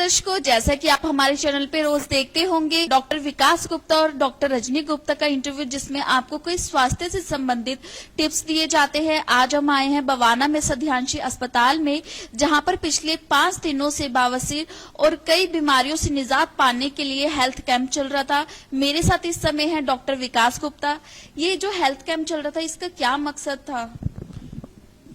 दर्शकों, जैसा कि आप हमारे चैनल पे रोज देखते होंगे, डॉक्टर विकास गुप्ता और डॉक्टर रजनी गुप्ता का इंटरव्यू, जिसमें आपको कोई स्वास्थ्य से संबंधित टिप्स दिए जाते हैं। आज हम आए हैं बवाना में सध्यांशी अस्पताल में, जहां पर पिछले 5 दिनों से बवासीर और कई बीमारियों से निजात पाने के लिए हेल्थ कैंप चल रहा था। मेरे साथ इस समय है डॉक्टर विकास गुप्ता। ये जो हेल्थ कैंप चल रहा था, इसका क्या मकसद था?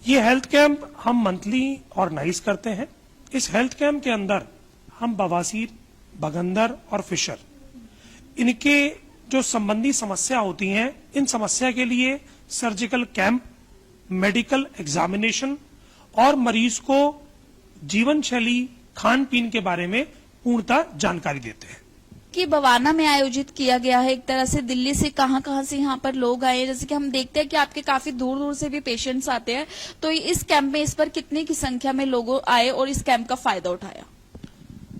ये हेल्थ कैंप हम मंथली ऑर्गेनाइज करते हैं। इस हेल्थ कैंप के अंदर हम बवासीर, बगंदर और फिशर, इनके जो संबंधी समस्या होती हैं, इन समस्या के लिए सर्जिकल कैंप, मेडिकल एग्जामिनेशन और मरीज को जीवन शैली, खान पीन के बारे में पूर्णतः जानकारी देते हैं। कि बवाना में आयोजित किया गया है। एक तरह से दिल्ली से कहां से यहाँ पर लोग आए, जैसे कि हम देखते हैं कि आपके काफी दूर दूर से भी पेशेंट्स आते हैं। तो इस कैंप में इस पर कितने की संख्या में लोग आए और इस कैंप का फायदा उठाया?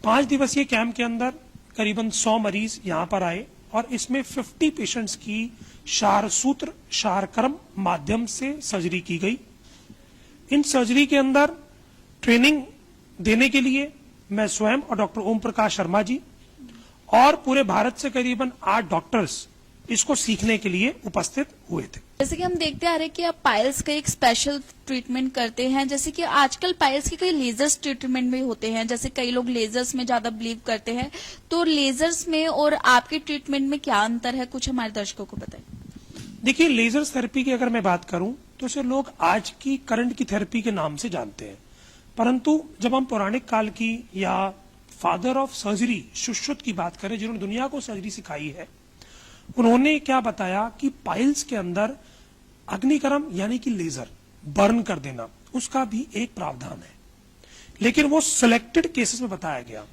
5 दिवसीय कैंप के अंदर करीबन 100 मरीज यहाँ पर आए और इसमें 50 पेशेंट्स की क्षारसूत्र क्षारक्रम माध्यम से सर्जरी की गई। इन सर्जरी के अंदर ट्रेनिंग देने के लिए मैं स्वयं और डॉक्टर ओम प्रकाश शर्मा जी और पूरे भारत से करीबन 8 डॉक्टर्स इसको सीखने के लिए उपस्थित हुए थे। जैसे कि हम देखते आ रहे हैं कि आप पाइल्स का एक स्पेशल ट्रीटमेंट करते हैं, जैसे कि आजकल पाइल्स के कई लेजर्स ट्रीटमेंट भी होते हैं, जैसे कई लोग लेजर्स में ज्यादा बिलीव करते हैं। तो लेजर्स में और आपके ट्रीटमेंट में क्या अंतर है, कुछ हमारे दर्शकों को बताएं। देखिए, लेजर थेरेपी की अगर मैं बात करूं तो इसे लोग आज की करंट की थेरेपी के नाम से जानते हैं, परंतु जब हम पौराणिक काल की या फादर ऑफ सर्जरी सुश्रुत की बात करें, जिन्होंने दुनिया को सर्जरी सिखाई है, उन्होंने क्या बताया कि पाइल्स के अंदर अग्निकर्म यानी कि लेजर बर्न कर देना, उसका भी एक प्रावधान है, लेकिन वो सिलेक्टेड केसेस में बताया गया।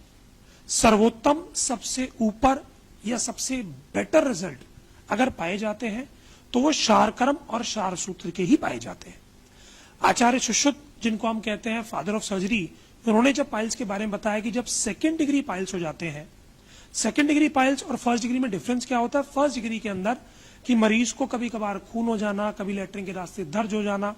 सर्वोत्तम, सबसे ऊपर या सबसे बेटर रिजल्ट अगर पाए जाते हैं तो वो क्षारक्रम और क्षारसूत्र के ही पाए जाते हैं। आचार्य सुश्रुत, जिनको हम कहते हैं फादर ऑफ सर्जरी, उन्होंने जब पाइल्स के बारे में बताया कि जब 2nd डिग्री पाइल्स हो जाते हैं, 2nd डिग्री पाइल्स और 1st डिग्री में डिफरेंस क्या होता है? 1st डिग्री के अंदर कि मरीज को कभी कभार खून हो जाना, कभी लैट्रिन के रास्ते दर्द हो जाना,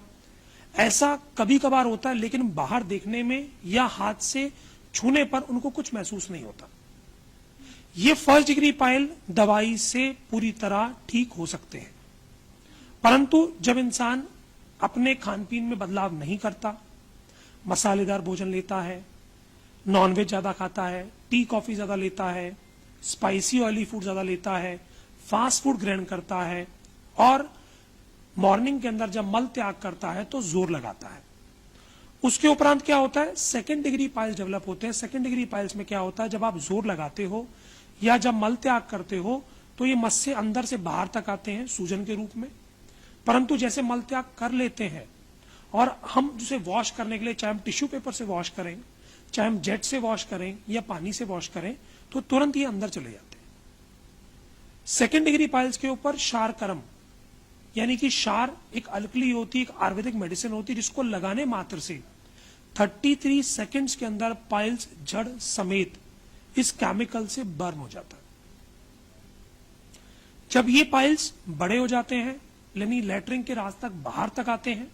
ऐसा कभी कभार होता है, लेकिन बाहर देखने में या हाथ से छूने पर उनको कुछ महसूस नहीं होता। ये 1st डिग्री पाइल दवाई से पूरी तरह ठीक हो सकते हैं, परंतु जब इंसान अपने खान पीन में बदलाव नहीं करता, मसालेदार भोजन लेता है, नॉनवेज ज्यादा खाता है, टी कॉफी ज्यादा लेता है, स्पाइसी ऑयली फूड ज्यादा लेता है, फास्ट फूड ग्रहण करता है और मॉर्निंग के अंदर जब मल त्याग करता है तो जोर लगाता है, उसके उपरांत क्या होता है? 2nd डिग्री पाइल्स डेवलप होते हैं। 2nd डिग्री पाइल्स में क्या होता है? जब आप जोर लगाते हो या जब मल त्याग करते हो तो ये मस से अंदर से बाहर तक आते हैं सूजन के रूप में, परंतु जैसे मल त्याग कर लेते हैं और हम उसे वॉश करने के लिए, चाहे हम टिश्यू पेपर से वॉश करें, चाहे हम जेट से वॉश करें या पानी से वॉश करें, तो तुरंत ये अंदर चले जाते हैं। 2nd डिग्री पाइल्स के ऊपर क्षारक्रम यानी कि क्षार एक अल्कली होती है, एक आयुर्वेदिक मेडिसिन होती है, जिसको लगाने मात्र से 33 सेकेंड्स के अंदर पाइल्स जड़ समेत इस केमिकल से बर्न हो जाता है। जब ये पाइल्स बड़े हो जाते हैं, यानी लैट्रिन के रास्ते तक बाहर तक आते हैं,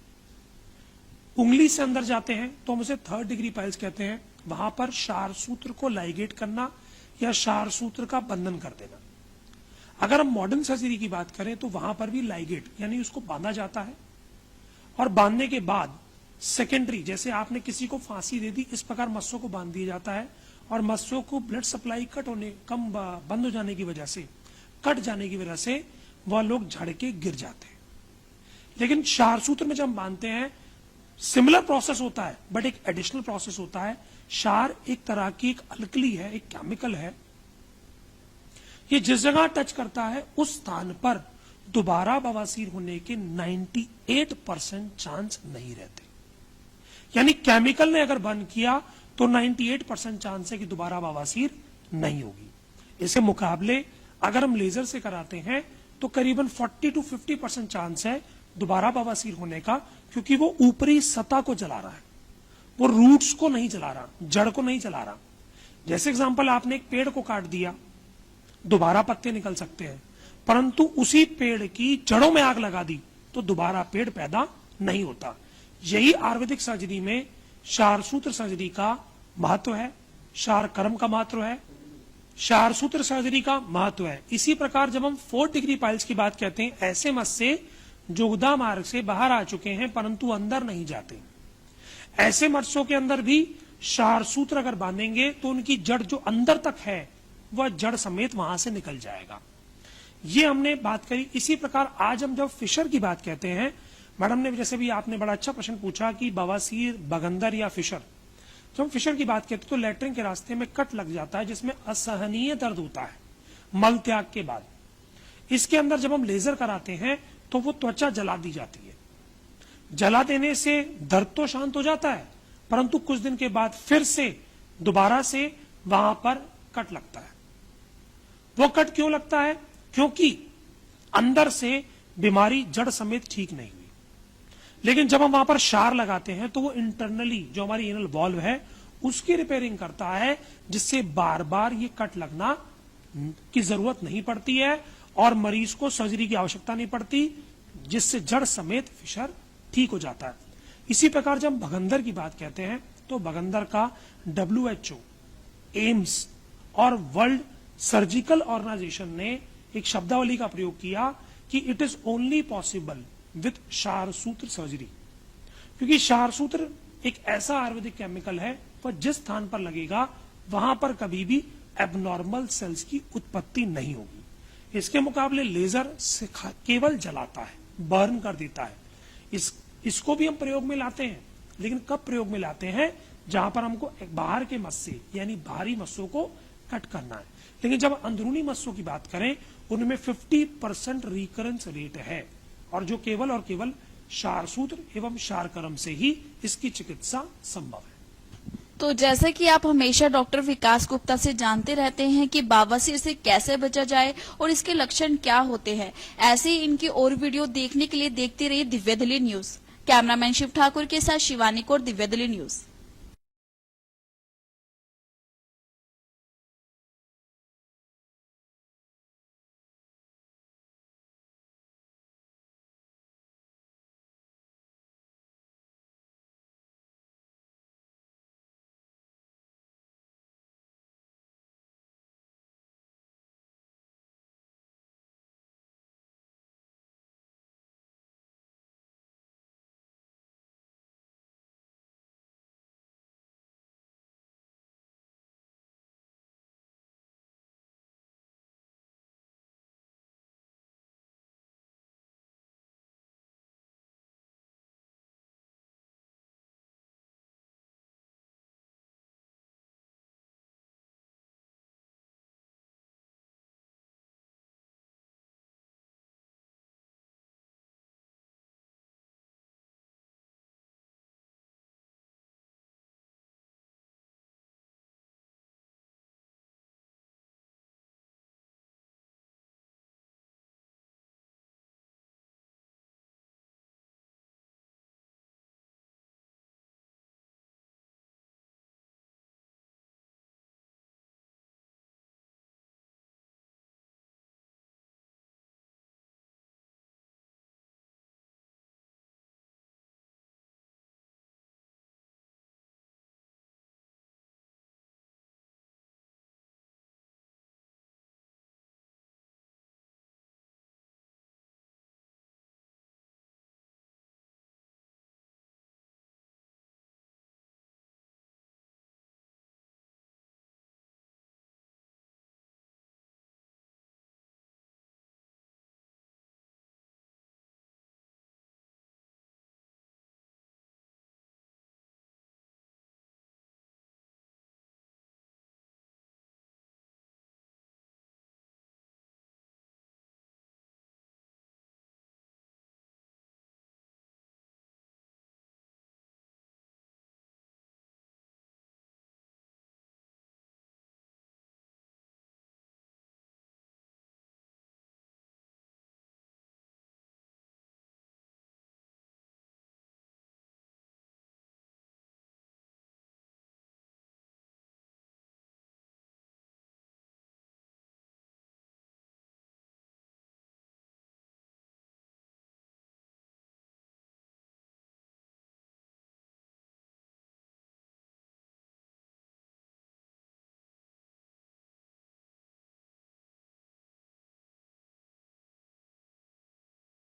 उंगली से अंदर जाते हैं, तो हम उसे 3rd डिग्री पाइल्स कहते हैं। वहां पर क्षारसूत्र को लाइगेट करना या क्षारसूत्र का बंधन कर देना। अगर हम मॉडर्न सर्जरी की बात करें तो वहां पर भी लाइगेट यानी उसको बांधा जाता है और बांधने के बाद सेकेंडरी, जैसे आपने किसी को फांसी दे दी, इस प्रकार मस्सों को बांध दिया जाता है और मस्सों को ब्लड सप्लाई बंद हो जाने की वजह से, कट जाने की वजह से वह लोग झड़ के गिर जाते हैं। लेकिन क्षारसूत्र में जब हम बांधते हैं, सिमिलर प्रोसेस होता है, बट एक एडिशनल प्रोसेस होता है। क्षार एक तरह की एक अल्कली है, एक केमिकल है, ये जिस जगह टच करता है उस स्थान पर दोबारा बवासीर होने के 98% चांस नहीं रहते। यानी केमिकल ने अगर बंद किया तो 98% चांस है कि दोबारा बवासीर नहीं होगी। इसके मुकाबले अगर हम लेजर से कराते हैं तो करीबन 40 to 50% चांस है दोबारा बवासीर होने का, क्योंकि वो ऊपरी सतह को जला रहा है, वो रूट्स को नहीं जला रहा, जड़ को नहीं जला रहा। जैसे एग्जांपल, आपने एक पेड़ को काट दिया, दोबारा पत्ते निकल सकते हैं, परंतु उसी पेड़ की जड़ों में आग लगा दी तो दोबारा पेड़ पैदा नहीं होता। यही आयुर्वेदिक सर्जरी में क्षारसूत्र सर्जरी का महत्व है। शार कर्म का महत्व है, शार सूत्र सर्जरी का महत्व है। इसी प्रकार जब हम 4th डिग्री पाइल्स की बात कहते हैं, ऐसे मस्से जो गुदा मार्ग से बाहर आ चुके हैं परंतु अंदर नहीं जाते, ऐसे मत्स्यों के अंदर भी शार सूत्र अगर बांधेंगे तो उनकी जड़ जो अंदर तक है वह जड़ समेत वहां से निकल जाएगा। ये हमने बात करी। इसी प्रकार आज हम जब फिशर की बात कहते हैं, मैडम ने जैसे भी आपने बड़ा अच्छा प्रश्न पूछा कि बवासीर, बगंदर या फिशर, जब हम फिशर की बात कहते हैं तो लैट्रिन के रास्ते में कट लग जाता है जिसमें असहनीय दर्द होता है मल त्याग के बाद। इसके अंदर जब हम लेजर कराते हैं तो वो त्वचा जला दी जाती है। जला देने से दर्द तो शांत हो जाता है परंतु कुछ दिन के बाद फिर से दोबारा से वहां पर कट लगता है। वो कट क्यों लगता है? क्योंकि अंदर से बीमारी जड़ समेत ठीक नहीं हुई। लेकिन जब हम वहां पर शार लगाते हैं तो वो इंटरनली जो हमारी एनल वॉल्व है उसकी रिपेयरिंग करता है, जिससे बार बार ये कट लगना की जरूरत नहीं पड़ती है और मरीज को सर्जरी की आवश्यकता नहीं पड़ती, जिससे जड़ समेत फिशर ठीक हो जाता है। इसी प्रकार जब हम भगंदर की बात कहते हैं तो भगंदर का WHO, एम्स और वर्ल्ड सर्जिकल ऑर्गेनाइजेशन ने एक शब्दावली का प्रयोग किया कि it is only possible with शार सूत्र सर्जरी, क्योंकि शार सूत्र एक ऐसा आयुर्वेदिक केमिकल है वह जिस स्थान पर लगेगा वहां पर कभी भी एबनॉर्मल सेल्स की उत्पत्ति नहीं होगी। इसके मुकाबले लेजर केवल जलाता है, बर्न कर देता है। इसको भी हम प्रयोग में लाते हैं, लेकिन कब प्रयोग में लाते हैं? जहां पर हमको एक बाहर के मस्से यानी बाहरी मस्सों को कट करना है। लेकिन जब अंदरूनी मस्सों की बात करें उनमें 50% रिकरेंस रेट है और जो केवल और केवल शार सूत्र एवं शार कर्म से ही इसकी चिकित्सा संभव है। तो जैसे कि आप हमेशा डॉक्टर विकास गुप्ता से जानते रहते हैं कि बवासीर से कैसे बचा जाए और इसके लक्षण क्या होते हैं, ऐसे ही इनकी और वीडियो देखने के लिए देखते रहिए दिव्य दली न्यूज। कैमरामैन शिव ठाकुर के साथ शिवानी कौर, दिव्य दली न्यूज।